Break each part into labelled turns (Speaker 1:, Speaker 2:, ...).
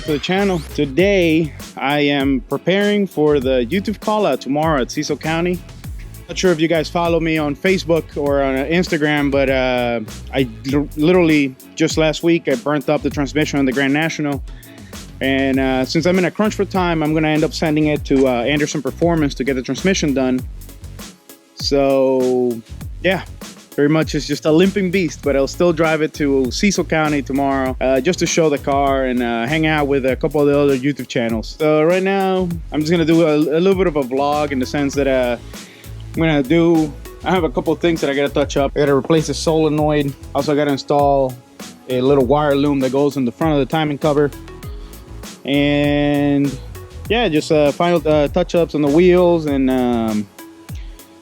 Speaker 1: back to the channel. Today I am preparing for the YouTube call out tomorrow at Cecil County. Not sure if you guys follow me on Facebook or on Instagram, but I literally just last week I burnt up the transmission on the Grand National, and since I'm in a crunch for time, I'm gonna end up sending it to Anderson Performance to get the transmission done. So yeah, very much it's just a limping beast, but I'll still drive it to Cecil County tomorrow just to show the car and hang out with a couple of the other YouTube channels. So right now I'm just gonna do a little bit of a vlog in the sense that I have a couple of things that I gotta touch up. I gotta replace the solenoid. Also gotta install a little wire loom that goes in the front of the timing cover. And yeah, just final touch-ups on the wheels and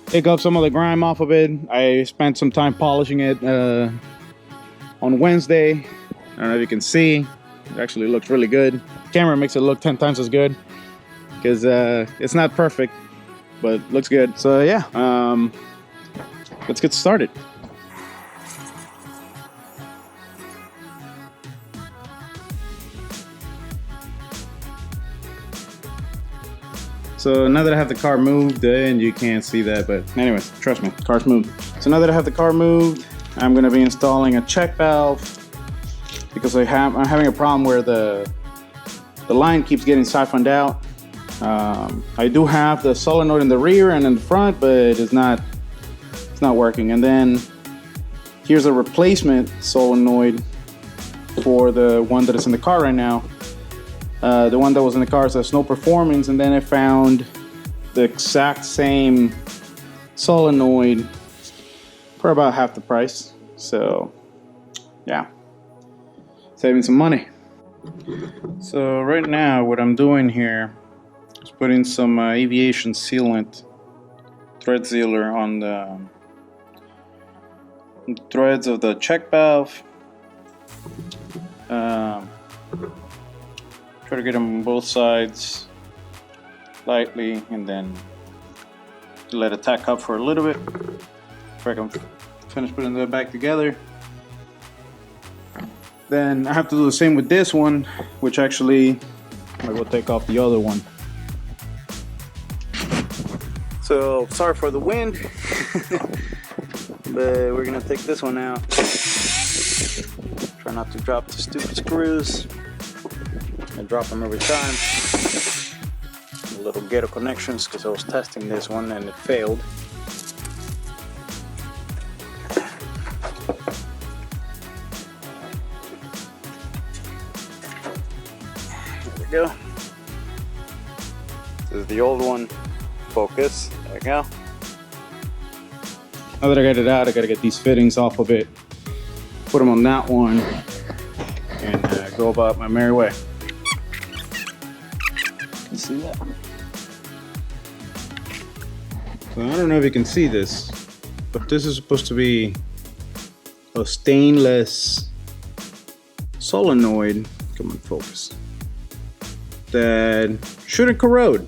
Speaker 1: pick up some of the grime off of it. I spent some time polishing it on Wednesday. I don't know if you can see, it actually looks really good. Camera makes it look 10 times as good because it's not perfect, but looks good. So yeah, let's get started. So now that I have the car moved, and you can't see that, but anyways, trust me, car's moved. So now that I have the car moved, I'm gonna be installing a check valve because I'm having a problem where the line keeps getting siphoned out. I do have the solenoid in the rear and in the front, but it's not working. And then here's a replacement solenoid for the one that is in the car right now. The one that was in the car says no performance, and then I found the exact same solenoid for about half the price. So yeah, saving some money. So right now what I'm doing here is putting some aviation sealant, thread sealer on the threads of the check valve. Try to get them on both sides lightly, and then let it tack up for a little bit before I can finish putting them back together. Then I have to do the same with this one, which actually I will take off the other one. So sorry for the wind, but we're gonna take this one out. Try not to drop the stupid screws. I drop them every time. Little ghetto connections because I was testing this one and it failed. There we go. This is the old one. Focus. There we go. Now that I got it out, I gotta get these fittings off of it, put them on that one, and go about my merry way. See that? So I don't know if you can see this, but this is supposed to be a stainless solenoid. Come on, focus. That shouldn't corrode,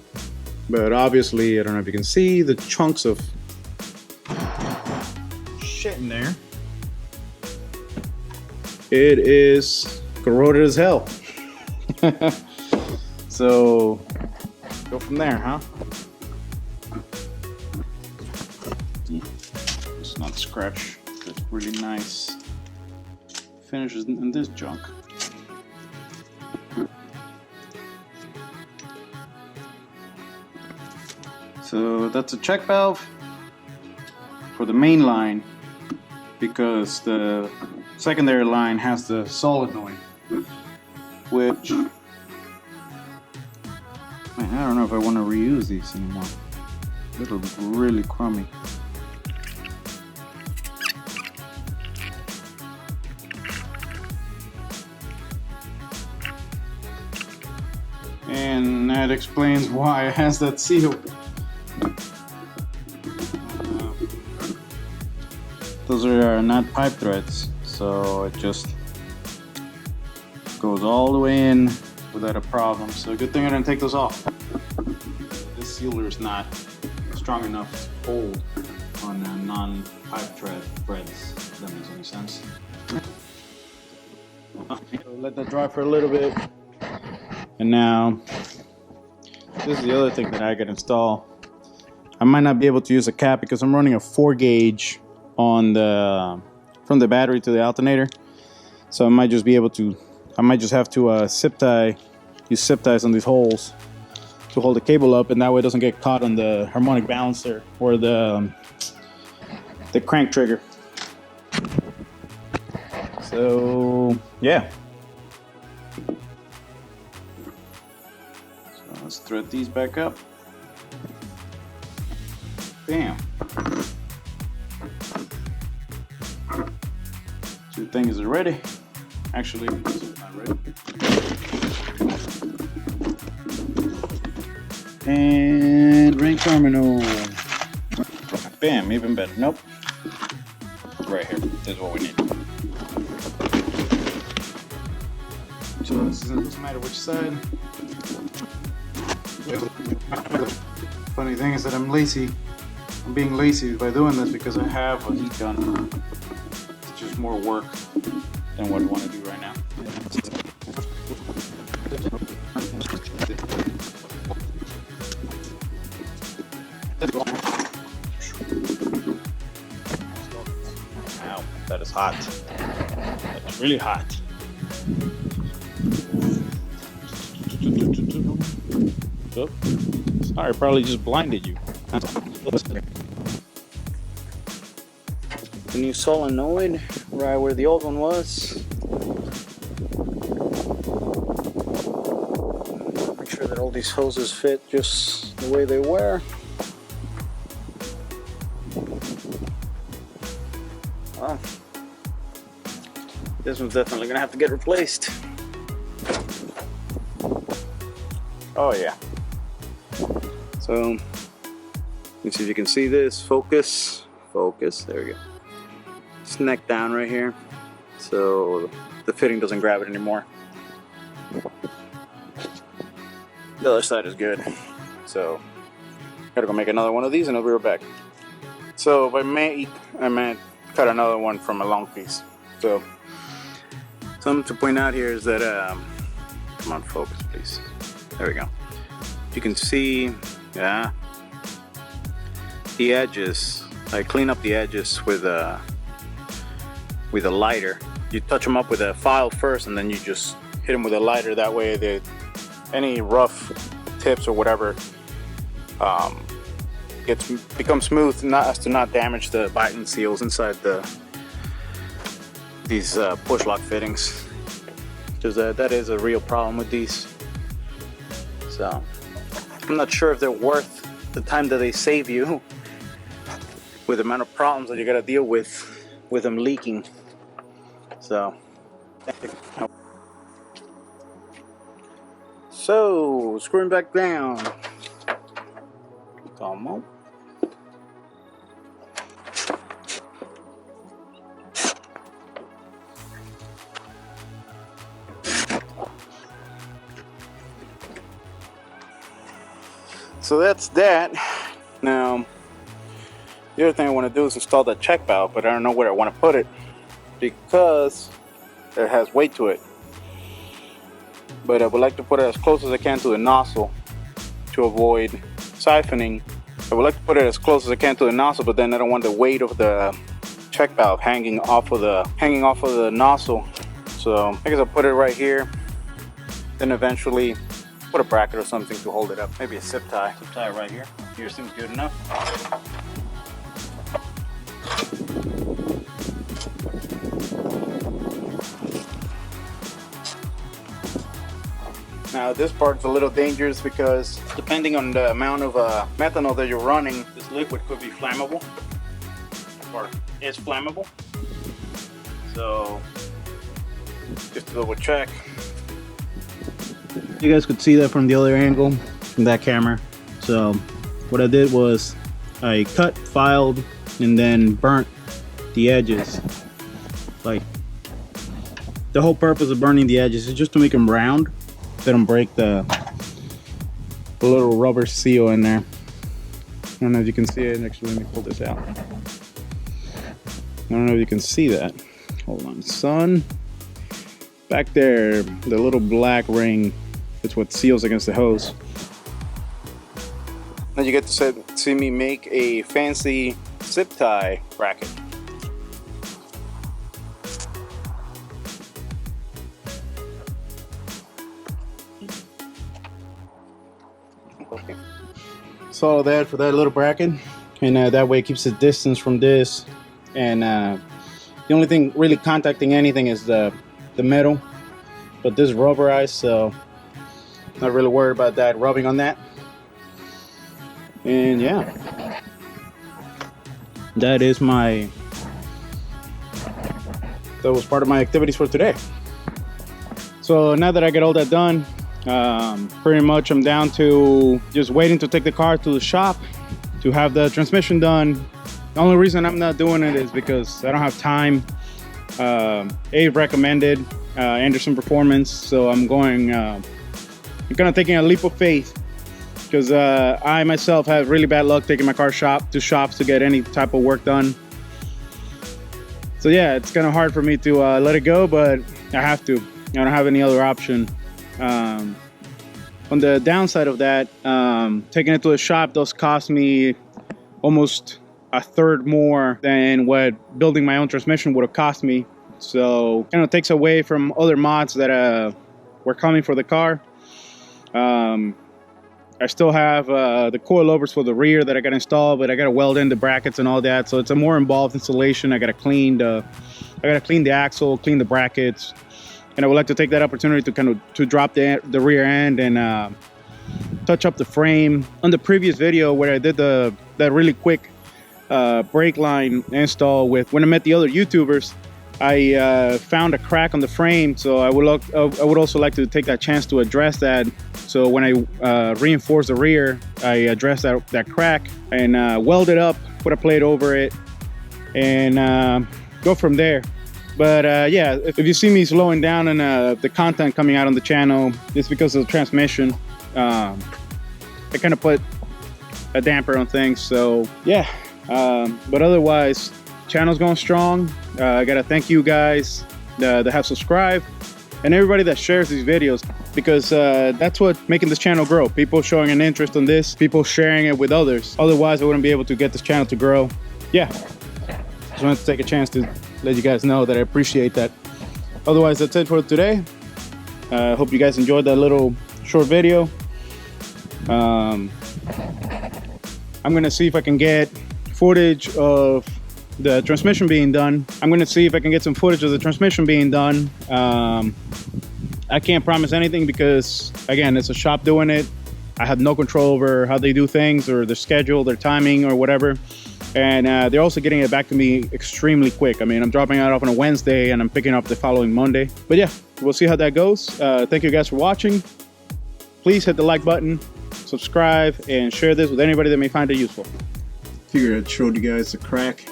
Speaker 1: but obviously I don't know if you can see the chunks of shit in there. It is corroded as hell. So go from there, huh? It's not scratch. That's really nice finishes in this junk. So that's a check valve for the main line, because the secondary line has the solenoid, which I don't know if I want to reuse these anymore. It'll be really crummy. And that explains why it has that seal. Those are not pipe threads, so it just goes all the way in without a problem. So good thing I didn't take those off. This sealer is not strong enough to hold on non-pipe threads, if that makes any sense. So let that dry for a little bit. And now, this is the other thing that I could install. I might not be able to use a cap because I'm running a 4 gauge on the from the battery to the alternator. So I might just be able to, I might just have to zip tie, use zip ties on these holes to hold the cable up, and that way it doesn't get caught on the harmonic balancer or the crank trigger. So yeah. So let's thread these back up. Bam. Two things are ready. Actually, this is not ready. And ring terminal. Bam, even better. Nope. Right here. This is what we need. So this doesn't matter which side. Funny thing is that I'm lazy. I'm being lazy by doing this because I have a heat gun. It's just more work than what I want to do right now. Ow, that is hot. That's really hot. Oh, sorry, probably just blinded you. The new solenoid, right where the old one was. Make sure that all these hoses fit just the way they were. Well, this one's definitely gonna have to get replaced. Oh yeah. So, let me see if you can see this. Focus. There we go. It's neck down right here, so the fitting doesn't grab it anymore. The other side is good. So, gotta go make another one of these and I'll be right back. So, by make, I meant cut another one from a long piece. So, something to point out here is that, come on, focus, please. There we go. You can see, yeah, the edges. I clean up the edges with a lighter. You touch them up with a file first, and then you just hit them with a lighter. That way, any rough tips or whatever becomes smooth, as to not damage the biting seals inside these push lock fittings. Because that is a real problem with these. So I'm not sure if they're worth the time that they save you with the amount of problems that you gotta deal with them leaking. So screwing back down. Come on. So that's that. Now, the other thing I want to do is install that check valve, but I don't know where I want to put it because it has weight to it. But I would like to put it as close as I can to the nozzle to avoid siphoning. I would like to put it as close as I can to the nozzle, but then I don't want the weight of the check valve hanging off of the nozzle. So I guess I'll put it right here. Then eventually put a bracket or something to hold it up. Maybe a zip tie. Zip tie right here. Here seems good enough. Now this part's a little dangerous because depending on the amount of methanol that you're running, this liquid could be flammable, or is flammable. So just to double check. You guys could see that from the other angle, from that camera. So what I did was I cut, filed, and then burnt the edges. Like, the whole purpose of burning the edges is just to make them round. They don't break the little rubber seal in there. I don't know if you can see it. Actually, let me pull this out. I don't know if you can see that. Hold on, son. Back there, the little black ring It's what seals against the hose. Then you get to see me make a fancy zip tie bracket. Okay. So that for that little bracket, and that way it keeps the distance from this, and the only thing really contacting anything is the metal, but this is rubberized, so not really worried about that rubbing on that. And yeah, that was part of my activities for today. So now that I get all that done, pretty much I'm down to just waiting to take the car to the shop to have the transmission done. The only reason I'm not doing it is because I don't have time. Abe recommended Anderson Performance, so I'm kind of taking a leap of faith, because I myself have really bad luck taking my car to shops to get any type of work done. So yeah, it's kind of hard for me to let it go, but I have to. I don't have any other option. On the downside of that, taking it to a shop does cost me almost a third more than what building my own transmission would have cost me. So kind of takes away from other mods that were coming for the car. I still have the coilovers for the rear that I got installed, but I got to weld in the brackets and all that. So it's a more involved installation. I got to clean the axle, clean the brackets. And I would like to take that opportunity to drop the rear end and touch up the frame. On the previous video where I did that really quick brake line install when I met the other YouTubers, I found a crack on the frame. So I would also like to take that chance to address that. So when I reinforce the rear, I address that crack and weld it up, put a plate over it, and go from there. But yeah, if you see me slowing down and the content coming out on the channel, it's because of the transmission. I kind of put a damper on things, so yeah. But otherwise, channel's going strong. I gotta thank you guys that have subscribed and everybody that shares these videos, because that's what making this channel grow. People showing an interest in this, people sharing it with others. Otherwise, I wouldn't be able to get this channel to grow. Yeah, just wanted to take a chance to let you guys know that I appreciate that. Otherwise, that's it for today. I hope you guys enjoyed that little short video. I'm gonna see if I can get footage of the transmission being done. I'm gonna see if I can get some footage of the transmission being done. I can't promise anything because, again, it's a shop doing it. I have no control over how they do things or their schedule, their timing, or whatever. And they're also getting it back to me extremely quick. I mean, I'm dropping it off on a Wednesday and I'm picking up the following Monday. But yeah, we'll see how that goes. Thank you guys for watching. Please hit the like button, subscribe, and share this with anybody that may find it useful. Figured I'd show you guys the crack